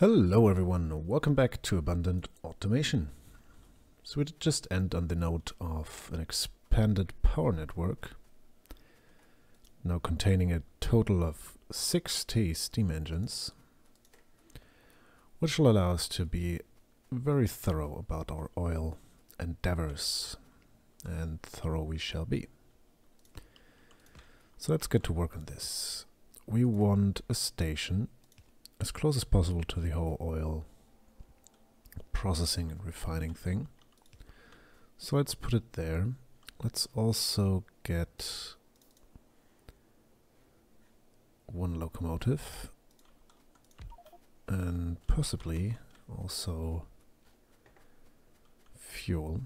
Hello everyone, welcome back to Abundant Automation. So we just end on the note of an expanded power network, now containing a total of 60 steam engines, which will allow us to be very thorough about our oil endeavors, and thorough we shall be. So let's get to work on this. We want a station as close as possible to the whole oil processing and refining thing. So let's put it there. Let's also get one locomotive and possibly also fuel.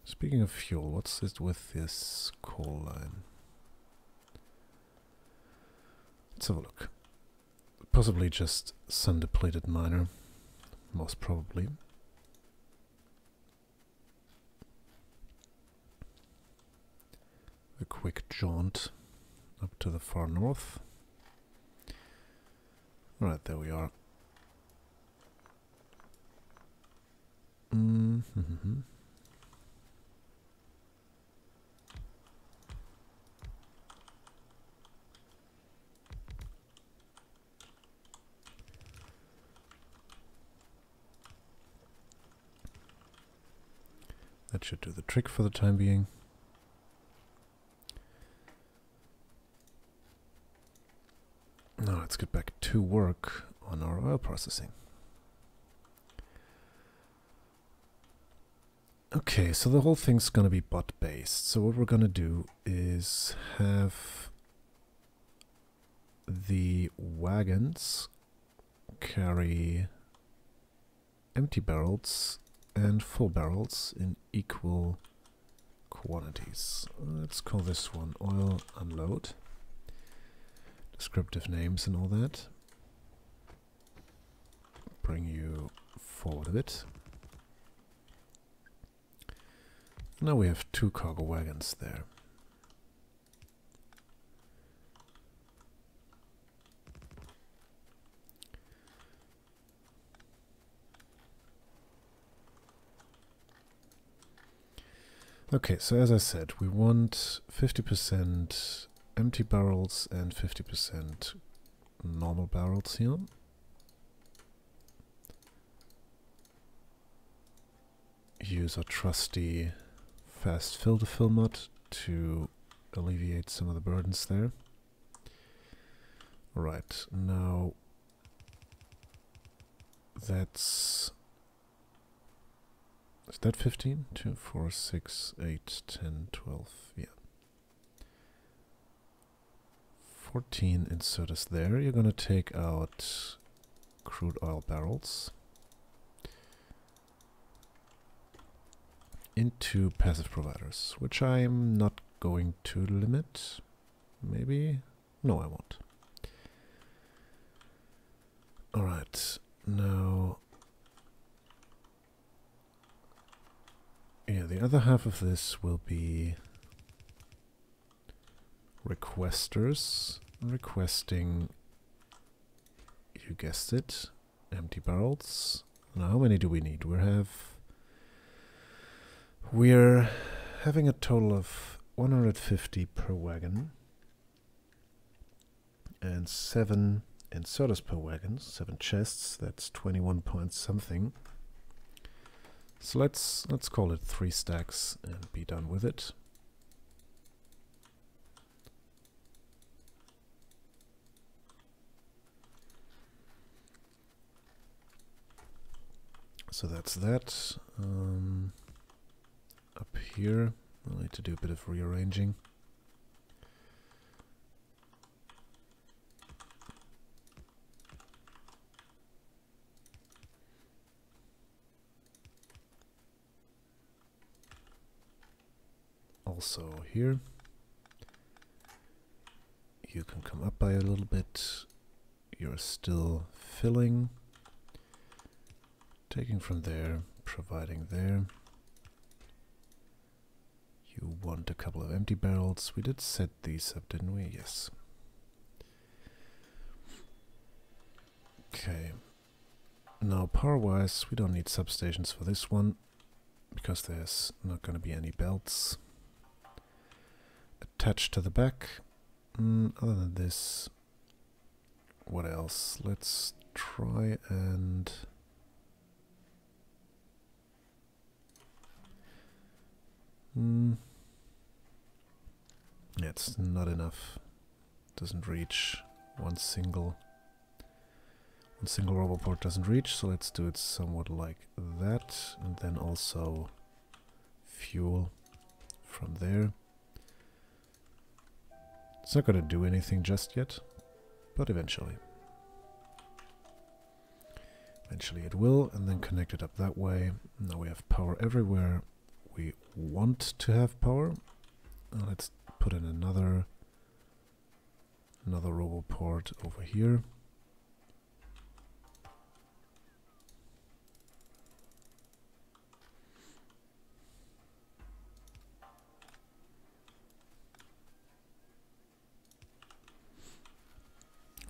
Speaking of fuel, what's it with this coal line? Let's have a look. Possibly just sun depleted miner, most probably. A quick jaunt up to the far north. Right, there we are. That should do the trick for the time being. Now let's get back to work on our oil processing. Okay, so the whole thing's gonna be bot based. So what we're gonna do is have the wagons carry empty barrels and full barrels in equal quantities. Let's call this one oil unload. Descriptive names and all that. Bring you forward a bit. Now we have 2 cargo wagons there. Okay, so as I said, we want 50% empty barrels and 50% normal barrels here. Use our trusty fast filter fill mod to alleviate some of the burdens there. Right, now that's... Is that 15? 2, 4, 6, 8, 10, 12, yeah. 14 insert us there. You're going to take out crude oil barrels into passive providers, which I'm not going to limit. Maybe? No, I won't. Alright, now... Yeah, the other half of this will be requesters requesting, you guessed it, empty barrels. Now how many do we need? We're having a total of 150 per wagon and 7 inserters per wagon, 7 chests, that's 21 point something. So let's call it 3 stacks and be done with it. So that's that. Up here, I'll need to do a bit of rearranging. Also here, you can come up by a little bit. You're still filling, taking from there, providing there. You want a couple of empty barrels. We did set these up, didn't we? Yes. Okay. Now power-wise, we don't need substations for this one, because there's not going to be any belts attached to the back. Other than this, what else? Let's try and... yeah, it's not enough. Doesn't reach. One single roboport doesn't reach, so let's do it somewhat like that, and then also fuel from there. It's not going to do anything just yet, but eventually. Eventually it will, and then connect it up that way. Now we have power everywhere we want to have power. Let's put in another roboport over here.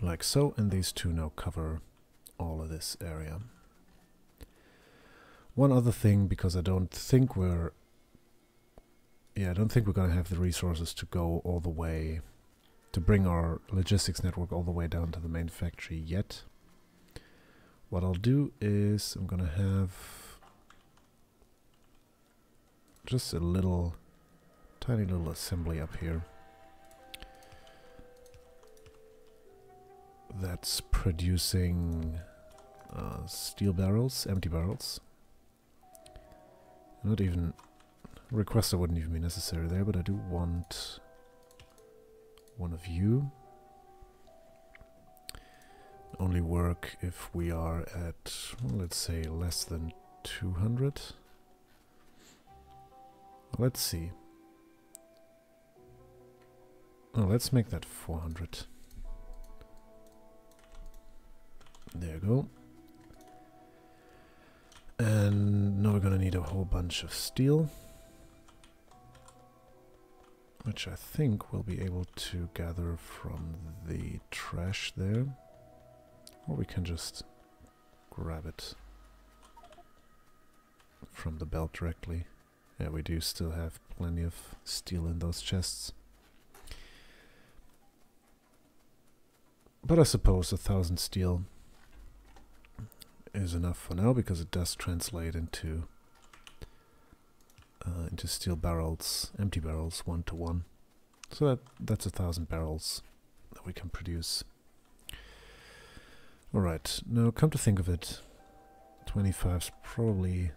Like so, and these two now cover all of this area. One other thing, because I don't think we're going to have the resources to go all the way, to bring our logistics network all the way down to the main factory yet. What I'll do is I'm going to have just a tiny little assembly up here that's producing steel barrels, empty barrels. Not even requester wouldn't even be necessary there, but I do want one of you. Only work if we are at, well, let's say less than 200. Let's see. Oh, let's make that 400. There you go. And now we're gonna need a whole bunch of steel, which I think we'll be able to gather from the trash there. Or we can just grab it from the belt directly. Yeah, we do still have plenty of steel in those chests. But I suppose 1,000 steel is enough for now, because it does translate into steel barrels, empty barrels, 1-to-1. So that's 1,000 barrels that we can produce. Alright, now come to think of it, 25's probably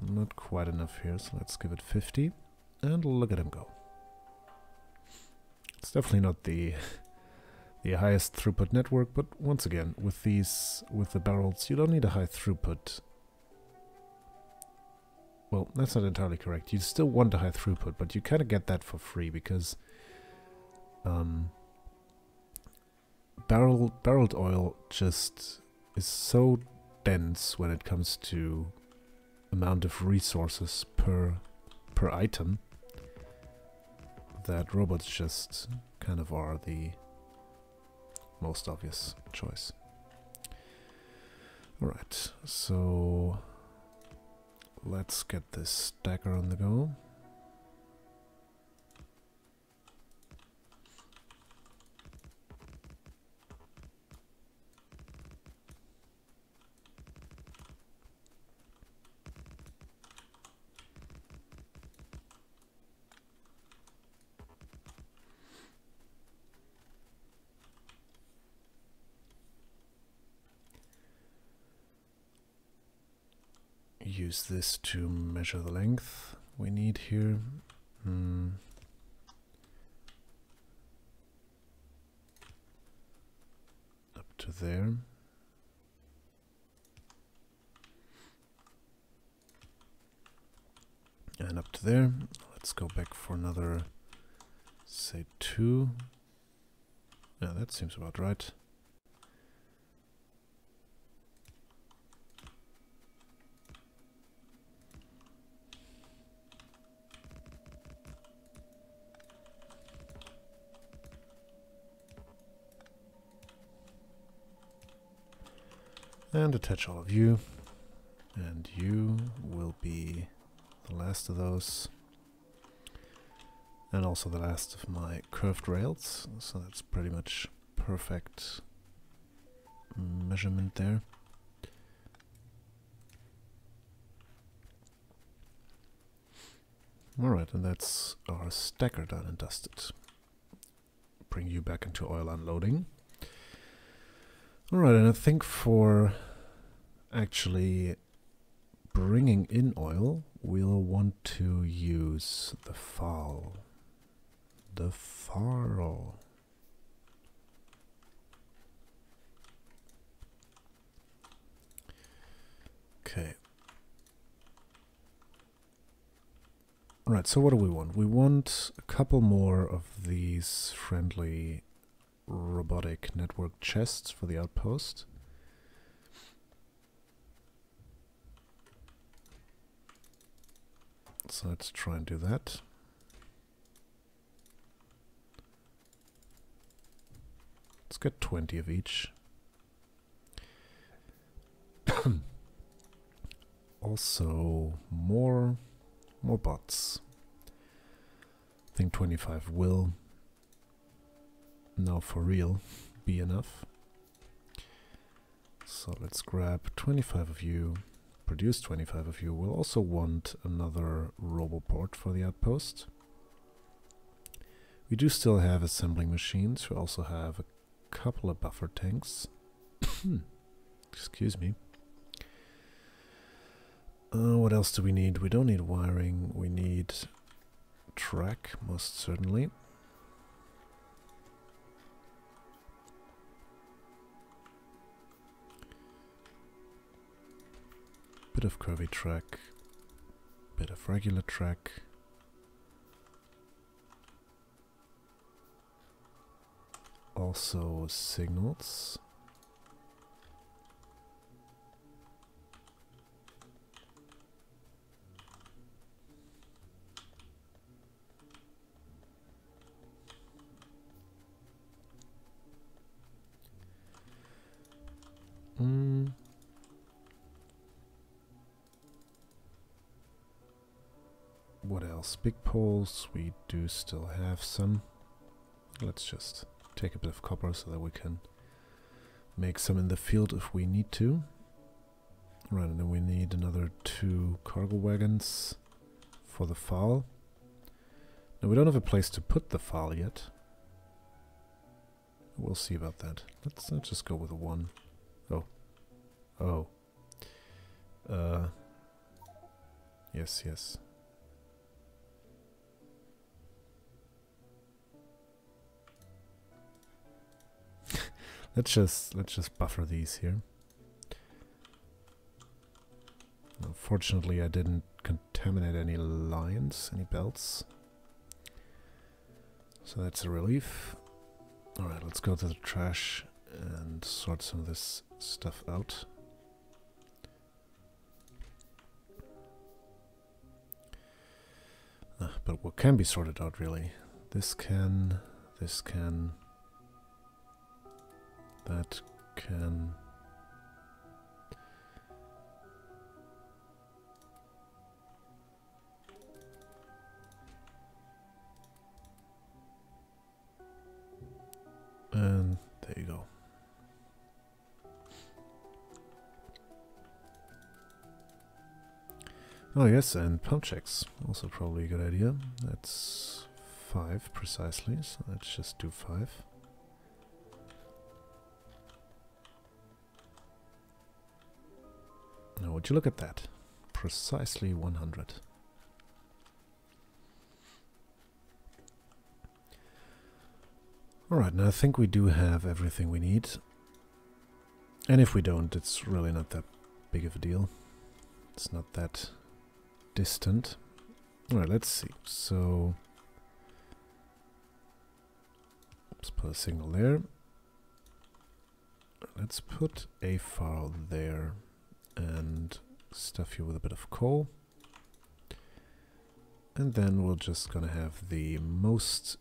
not quite enough here, so let's give it 50, and look at him go. It's definitely not the highest throughput network, but once again, with the barrels, you don't need a high throughput. Well, that's not entirely correct. You still want a high throughput, but you kind of get that for free, because barreled oil just is so dense when it comes to amount of resources per item that robots just kind of are the most obvious choice. Alright, so let's get this stacker on the go. Use this to measure the length we need here. Up to there. And up to there. Let's go back for another, say 2. Yeah, that seems about right. And attach all of you. And you will be the last of those. And also the last of my curved rails. So that's pretty much perfect measurement there. Alright, and that's our stacker done and dusted. Bring you back into oil unloading. Alright, and I think for actually bringing in oil, we'll want to use the FARL. The FARL. Okay. Right, so what do we want? We want a couple more of these friendly robotic network chests for the outpost. So let's try and do that. Let's get 20 of each. Also, more bots. I think 25 will now for real be enough. So let's grab 25 of you, produce 25 of you. We'll also want another roboport for the outpost. We do still have assembling machines. We also have a couple of buffer tanks. Excuse me. What else do we need? We don't need wiring. We need track, most certainly. Bit of curvy track, bit of regular track. Also signals. What else? Big poles, we do still have some. Let's just take a bit of copper so that we can make some in the field if we need to. Right, and then we need another 2 cargo wagons for the FARL. Now we don't have a place to put the FARL yet. We'll see about that. Let's just go with a 1. Oh. Yes. Let's just buffer these here. Unfortunately, I didn't contaminate any lines, any belts. So that's a relief. Alright, let's go to the trash and sort some of this stuff out. But what can be sorted out, really? This can, that can. And there you go. Oh yes, and pump checks. Also probably a good idea. That's 5 precisely, so let's just do 5. Now would you look at that? Precisely 100. Alright, now I think we do have everything we need. And if we don't, it's really not that big of a deal. It's not that distant. Alright, let's see. So let's put a signal there. Let's put a FARL there and stuff you with a bit of coal. And then we're just gonna have the most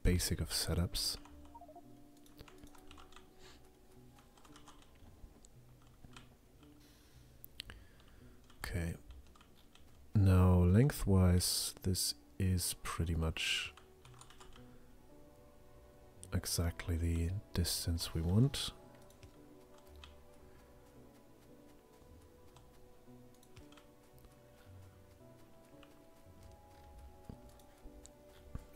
basic of setups. lengthwise, this is pretty much exactly the distance we want.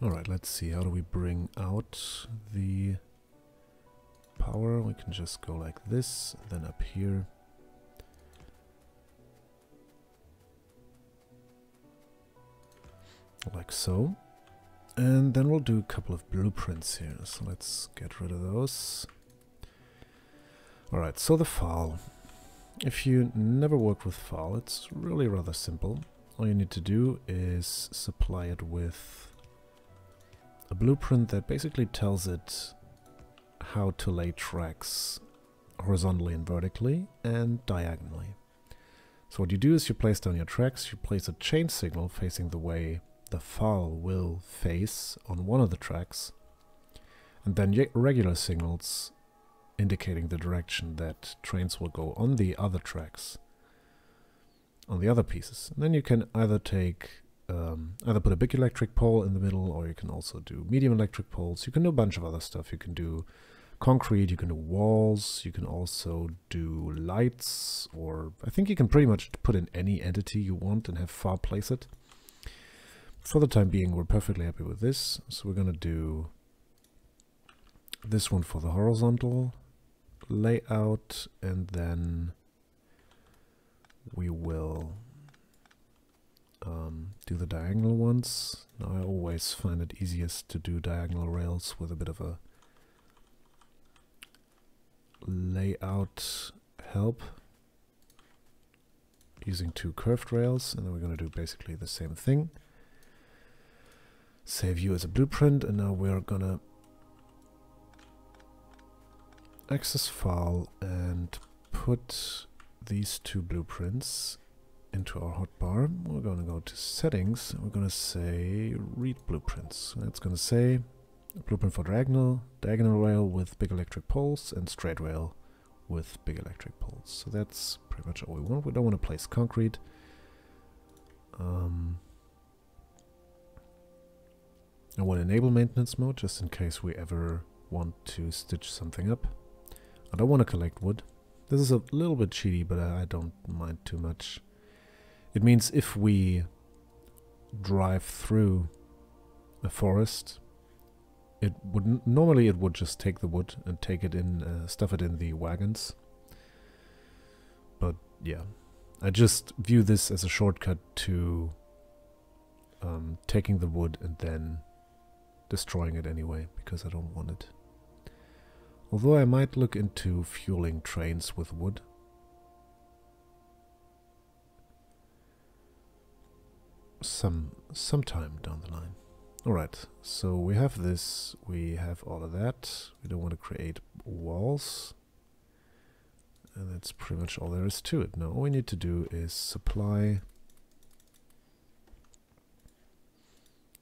Alright, let's see, how do we bring out the power? We can just go like this, then up here. Like so. And then we'll do a couple of blueprints here, so let's get rid of those. Alright, so the FARL. If you never worked with FARL, it's really rather simple. All you need to do is supply it with a blueprint that basically tells it how to lay tracks horizontally and vertically and diagonally. So what you do is you place down your tracks, you place a chain signal facing the way the FARL will face on one of the tracks, and then regular signals indicating the direction that trains will go on the other tracks, on the other pieces. And then you can either take either put a big electric pole in the middle, or you can also do medium electric poles. You can do a bunch of other stuff. You can do concrete, you can do walls, you can also do lights, or I think you can pretty much put in any entity you want and have FARL place it. For the time being, we're perfectly happy with this, so we're going to do this one for the horizontal layout, and then we will do the diagonal ones. Now I always find it easiest to do diagonal rails with a bit of a layout help using two curved rails, and then we're going to do basically the same thing. Save you as a blueprint, and now we're gonna access FARL and put these two blueprints into our hotbar. We're going to go to settings, and we're going to say read blueprints. That's going to say blueprint for diagonal rail with big electric poles, and straight rail with big electric poles. So that's pretty much all we want. We don't want to place concrete. I want to enable maintenance mode just in case we ever want to stitch something up. I don't want to collect wood. This is a little bit cheaty, but I don't mind too much. It means if we drive through a forest, it would normally it would just take the wood and take it in, stuff it in the wagons. But yeah, I just view this as a shortcut to taking the wood and then destroying it anyway, because I don't want it. Although I might look into fueling trains with wood. Sometime down the line. Alright, so we have this, we have all of that. We don't want to create walls. And that's pretty much all there is to it. Now all we need to do is supply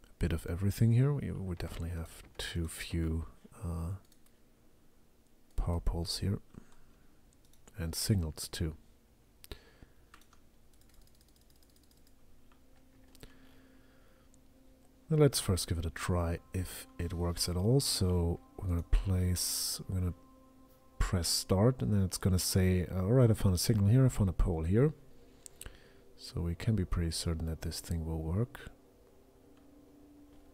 a bit of everything here. We definitely have too few power poles here. And signals too. Now let's first give it a try if it works at all. So we're going to press start, and then it's going to say, alright, I found a signal here, I found a pole here. So we can be pretty certain that this thing will work.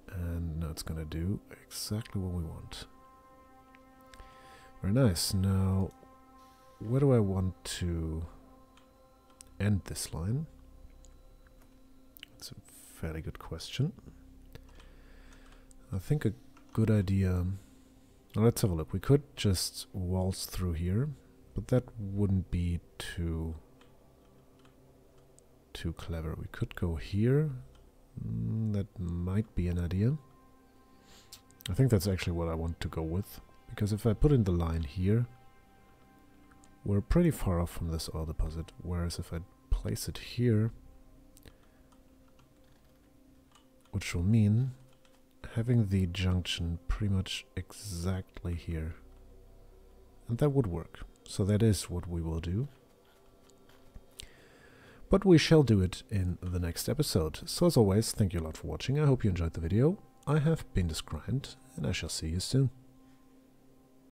And now it's going to do exactly what we want. Very nice. Now, where do I want to end this line? That's a fairly good question. I think a good idea... Now let's have a look. We could just waltz through here, but that wouldn't be too clever. We could go here. That might be an idea. I think that's actually what I want to go with, because if I put in the line here, we're pretty far off from this oil deposit, whereas if I place it here, which will mean having the junction pretty much exactly here. And that would work. So that is what we will do. But we shall do it in the next episode. So as always, thank you a lot for watching. I hope you enjoyed the video. I have been Disgrind, and I shall see you soon.